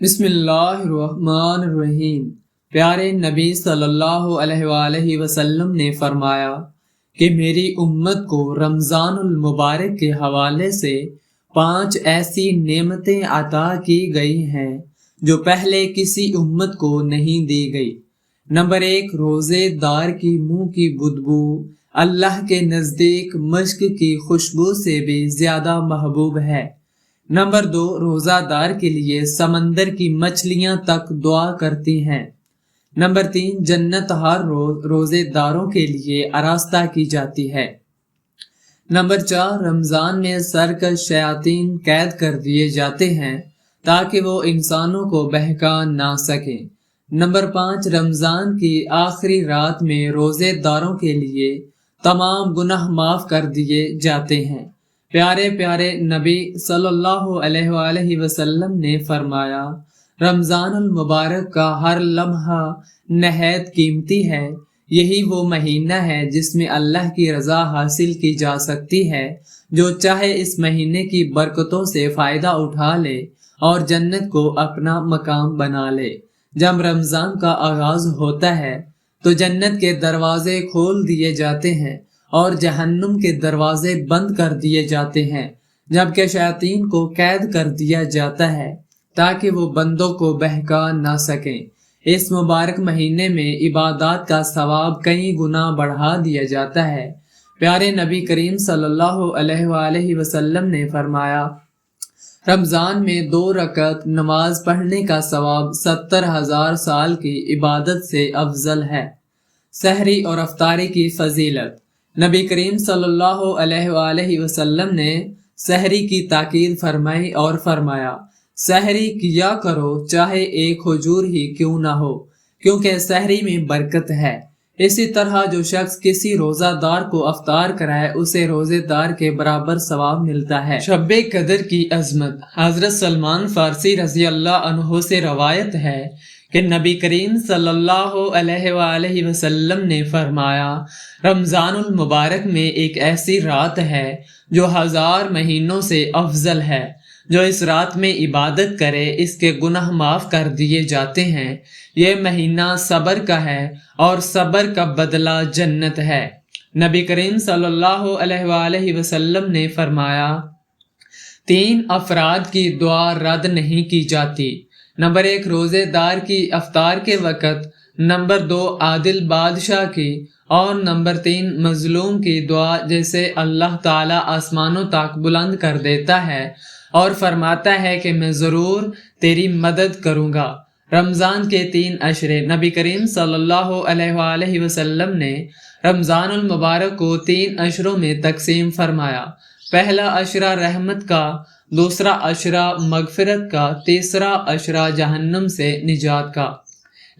بسم اللہ الرحمن الرحیم۔ پیارے نبی صلی اللہ علیہ وآلہ وسلم نے فرمایا کہ میری امت کو رمضان المبارک کے حوالے سے 5 ایسی نعمتیں عطا کی گئی ہیں جو پہلے کسی امت کو نہیں دی گئی۔ نمبر 1، روزے دار کی منہ کی بدبو اللہ کے نزدیک مشک کی خوشبو سے بھی زیادہ محبوب ہے۔ نمبر 2، روزہ دار کے لیے سمندر کی مچھلیاں تک دعا کرتی ہیں۔ نمبر 3، جنت ہر روز روزے داروں کے لیے آراستہ کی جاتی ہے۔ نمبر 4، رمضان میں سرکش شیاطین قید کر دیے جاتے ہیں تاکہ وہ انسانوں کو بہکا نہ سکیں۔ نمبر 5، رمضان کی آخری رات میں روزے داروں کے لیے تمام گناہ معاف کر دیے جاتے ہیں۔ پیارے پیارے نبی صلی اللہ علیہ وآلہ وسلم نے فرمایا، رمضان المبارک کا ہر لمحہ نہایت قیمتی ہے۔ یہی وہ مہینہ ہے جس میں اللہ کی رضا حاصل کی جا سکتی ہے۔ جو چاہے اس مہینے کی برکتوں سے فائدہ اٹھا لے اور جنت کو اپنا مقام بنا لے۔ جب رمضان کا آغاز ہوتا ہے تو جنت کے دروازے کھول دیے جاتے ہیں اور جہنم کے دروازے بند کر دیے جاتے ہیں، جبکہ شیاطین کو قید کر دیا جاتا ہے تاکہ وہ بندوں کو بہکا نہ سکیں۔ اس مبارک مہینے میں عبادات کا ثواب کئی گنا بڑھا دیا جاتا ہے۔ پیارے نبی کریم صلی اللہ علیہ وآلہ وسلم نے فرمایا، رمضان میں 2 رکعت نماز پڑھنے کا ثواب 70,000 سال کی عبادت سے افضل ہے۔ سحری اور افطاری کی فضیلت۔ نبی کریم صلی اللہ علیہ وآلہ وسلم نے سحری کی تاکید فرمائی اور فرمایا، سحری کیا کرو چاہے ایک کھجور ہی کیوں نہ ہو، کیونکہ سحری میں برکت ہے۔ اسی طرح جو شخص کسی روزہ دار کو افطار کرائے اسے روزے دار کے برابر ثواب ملتا ہے۔ شب قدر کی عظمت۔ حضرت سلمان فارسی رضی اللہ عنہ سے روایت ہے کہ نبی کریم صلی اللہ علیہ وآلہ وسلم نے فرمایا، رمضان المبارک میں ایک ایسی رات ہے جو 1000 مہینوں سے افضل ہے۔ جو اس رات میں عبادت کرے اس کے گناہ معاف کر دیے جاتے ہیں۔ یہ مہینہ صبر کا ہے اور صبر کا بدلہ جنت ہے۔ نبی کریم صلی اللہ علیہ وآلہ وسلم نے فرمایا، 3 افراد کی دعا رد نہیں کی جاتی۔ نمبر 1، روزے دار کی افطار کے وقت۔ نمبر 2، عادل بادشاہ کی۔ اور نمبر 3، مظلوم کی دعا جسے اللہ تعالیٰ آسمانوں تک بلند کر دیتا ہے اور فرماتا ہے کہ میں ضرور تیری مدد کروں گا۔ رمضان کے 3 عشرے۔ نبی کریم صلی اللہ علیہ وآلہ وسلم نے رمضان المبارک کو 3 عشروں میں تقسیم فرمایا۔ پہلا عشرہ رحمت کا، دوسرا عشرہ مغفرت کا، تیسرا عشرہ جہنم سے نجات کا۔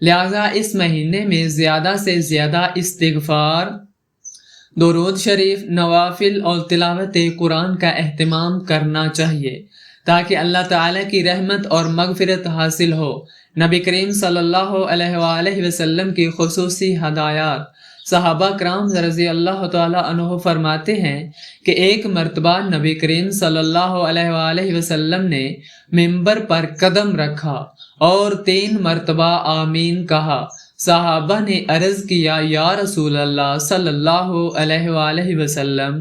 لہذا اس مہینے میں زیادہ سے زیادہ استغفار، درود شریف، نوافل اور تلاوت قرآن کا اہتمام کرنا چاہیے تاکہ اللہ تعالیٰ کی رحمت اور مغفرت حاصل ہو۔ نبی کریم صلی اللہ علیہ وآلہ وسلم کی خصوصی ہدایات۔ صحابہ کرام رضی اللہ تعالیٰ عنہ فرماتے ہیں کہ ایک مرتبہ نبی کریم صلی اللہ علیہ وآلہ وسلم نے ممبر پر قدم رکھا اور 3 مرتبہ آمین کہا۔ صحابہ نے عرض کیا، یا رسول اللہ صلی اللہ علیہ وآلہ وسلم،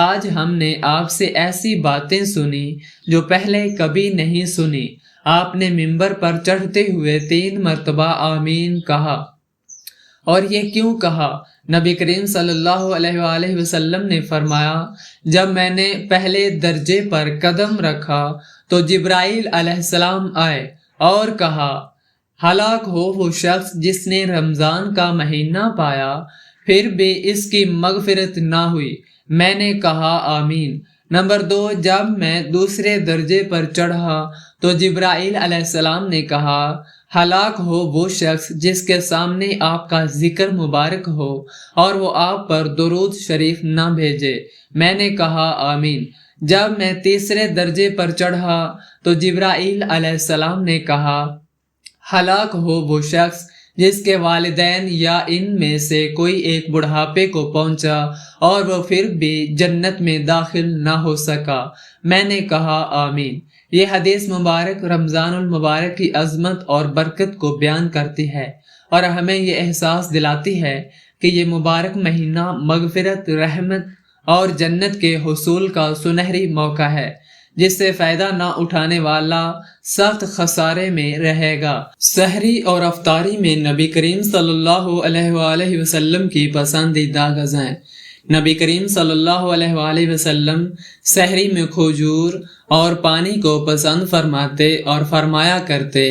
آج ہم نے آپ سے ایسی باتیں سنی جو پہلے کبھی نہیں سنی۔ آپ نے ممبر پر چڑھتے ہوئے 3 مرتبہ آمین کہا، اور یہ کیوں کہا؟ نبی کریم صلی اللہ علیہ وآلہ وسلم نے فرمایا، جب میں نے پہلے درجے پر قدم رکھا تو جبرائیل علیہ السلام آئے اور کہا، ہلاک ہو وہ شخص جس نے رمضان کا مہینہ پایا پھر بھی اس کی مغفرت نہ ہوئی۔ میں نے کہا آمین۔ نمبر 2، جب میں دوسرے درجے پر چڑھا تو جبرائیل علیہ السلام نے کہا، ہلاک ہو وہ شخص جس کے سامنے آپ کا ذکر مبارک ہو اور وہ آپ پر درود شریف نہ بھیجے۔ میں نے کہا آمین۔ جب میں تیسرے درجے پر چڑھا تو جبرائیل علیہ السلام نے کہا، ہلاک ہو وہ شخص جس کے والدین یا ان میں سے کوئی ایک بڑھاپے کو پہنچا اور وہ پھر بھی جنت میں داخل نہ ہو سکا۔ میں نے کہا آمین۔ یہ حدیث مبارک رمضان المبارک کی عظمت اور برکت کو بیان کرتی ہے اور ہمیں یہ احساس دلاتی ہے کہ یہ مبارک مہینہ مغفرت، رحمت اور جنت کے حصول کا سنہری موقع ہے، جس سے فائدہ نہ اٹھانے والا سخت خسارے میں رہے گا۔ سحری اور افطاری میں نبی کریم صلی اللہ علیہ وآلہ وسلم کی پسندیدہ غذائیں۔ نبی کریم صلی اللہ علیہ وآلہ وسلم سحری میں کھجور اور پانی کو پسند فرماتے اور فرمایا کرتے،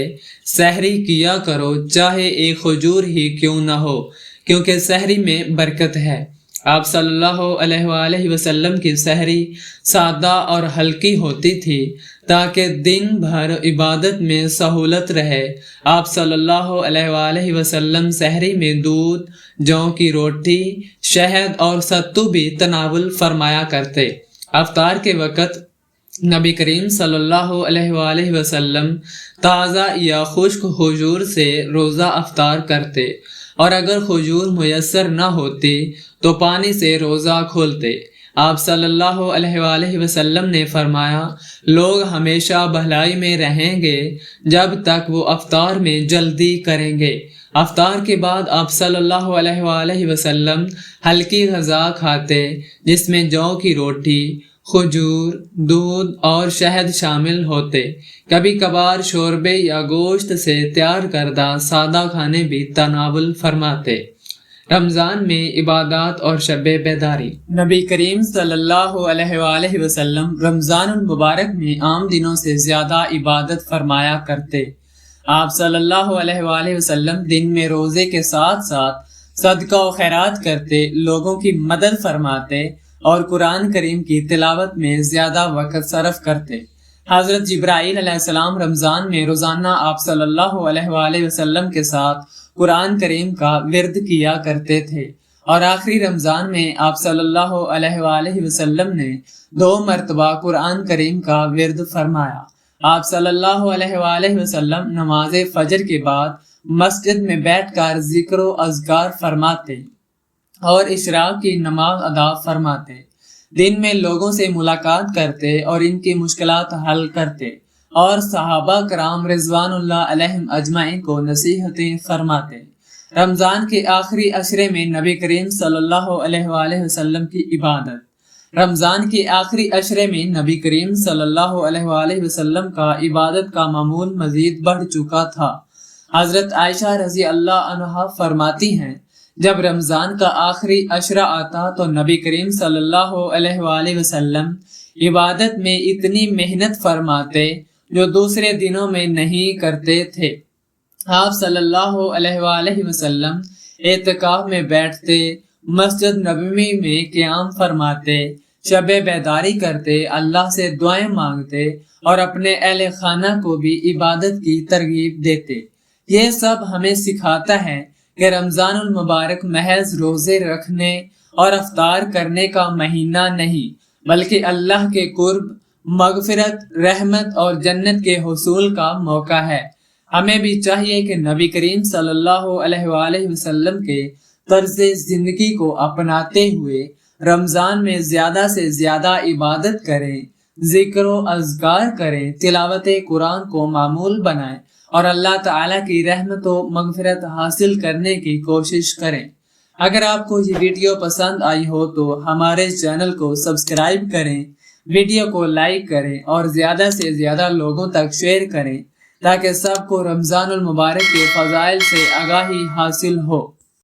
سحری کیا کرو چاہے ایک کھجور ہی کیوں نہ ہو، کیونکہ سحری میں برکت ہے۔ آپ صلی اللہ علیہ وآلہ وسلم کی سحری سادہ اور ہلکی ہوتی تھی تاکہ دن بھر عبادت میں سہولت رہے۔ آپ صلی اللہ علیہ وآلہ وسلم سحری میں دودھ، جو کی روٹی، شہد اور ستو بھی تناول فرمایا کرتے۔ افطار کے وقت نبی کریم صلی اللہ علیہ وآلہ وسلم تازہ یا خشک کھجور سے روزہ افطار کرتے، اور اگر کھجور میسر نہ ہوتی تو پانی سے روزہ کھولتے۔ آپ صلی اللہ علیہ وآلہ وسلم نے فرمایا، لوگ ہمیشہ بھلائی میں رہیں گے جب تک وہ افطار میں جلدی کریں گے۔ افطار کے بعد آپ صلی اللہ علیہ وآلہ وسلم ہلکی غذا کھاتے، جس میں جو کی روٹی، کھجور، دودھ اور شہد شامل ہوتے۔ کبھی کبھار شوربے یا گوشت سے تیار کردہ سادہ کھانے بھی تناول فرماتے۔ رمضان میں عبادات اور شب بیداری۔ نبی کریم صلی اللہ علیہ وآلہ وسلم رمضان المبارک میں عام دنوں سے زیادہ عبادت فرمایا کرتے۔ آپ صلی اللہ علیہ وآلہ وسلم دن میں روزے کے ساتھ ساتھ صدقہ و خیرات کرتے، لوگوں کی مدد فرماتے اور قرآن کریم کی تلاوت میں زیادہ وقت صرف کرتے۔ حضرت جبرائیل علیہ السلام رمضان میں روزانہ آپ صلی اللہ علیہ وآلہ وسلم کے ساتھ قرآن کریم کا ورد کیا کرتے تھے، اور آخری رمضان میں آپ صلی اللہ علیہ وآلہ وسلم نے 2 مرتبہ قرآن کریم کا ورد فرمایا۔ آپ صلی اللہ علیہ وآلہ وسلم نماز فجر کے بعد مسجد میں بیٹھ کر ذکر و اذکار فرماتے اور اشراق کی نماز ادا فرماتے۔ دن میں لوگوں سے ملاقات کرتے اور ان کی مشکلات حل کرتے، اور صحابہ کرام رضوان اللہ علیہم اجمعین کو نصیحتیں فرماتے۔ رمضان کے آخری عشرے میں نبی کریم صلی اللہ علیہ وآلہ وسلم کی عبادت۔ رمضان کے آخری عشرے میں نبی کریم صلی اللہ علیہ وآلہ وسلم کا عبادت کا معمول مزید بڑھ چکا تھا۔ حضرت عائشہ رضی اللہ عنہا فرماتی ہیں، جب رمضان کا آخری عشرہ آتا تو نبی کریم صلی اللہ علیہ وآلہ وسلم عبادت میں اتنی محنت فرماتے جو دوسرے دنوں میں نہیں کرتے تھے۔ آپ صلی اللہ علیہ وآلہ وسلم اعتکاف میں بیٹھتے، مسجد نبوی میں قیام فرماتے، شب بیداری کرتے، اللہ سے دعائیں مانگتے اور اپنے اہل خانہ کو بھی عبادت کی ترغیب دیتے۔ یہ سب ہمیں سکھاتا ہے کہ رمضان المبارک محض روزے رکھنے اور افطار کرنے کا مہینہ نہیں، بلکہ اللہ کے قرب، مغفرت، رحمت اور جنت کے حصول کا موقع ہے۔ ہمیں بھی چاہیے کہ نبی کریم صلی اللہ علیہ وآلہ وسلم کے طرز زندگی کو اپناتے ہوئے رمضان میں زیادہ سے زیادہ عبادت کریں، ذکر و اذکار کریں، تلاوت قرآن کو معمول بنائیں اور اللہ تعالیٰ کی رحمت و مغفرت حاصل کرنے کی کوشش کریں۔ اگر آپ کو یہ ویڈیو پسند آئی ہو تو ہمارے چینل کو سبسکرائب کریں، ویڈیو کو لائک کریں اور زیادہ سے زیادہ لوگوں تک شیئر کریں تاکہ سب کو رمضان المبارک کے فضائل سے آگاہی حاصل ہو۔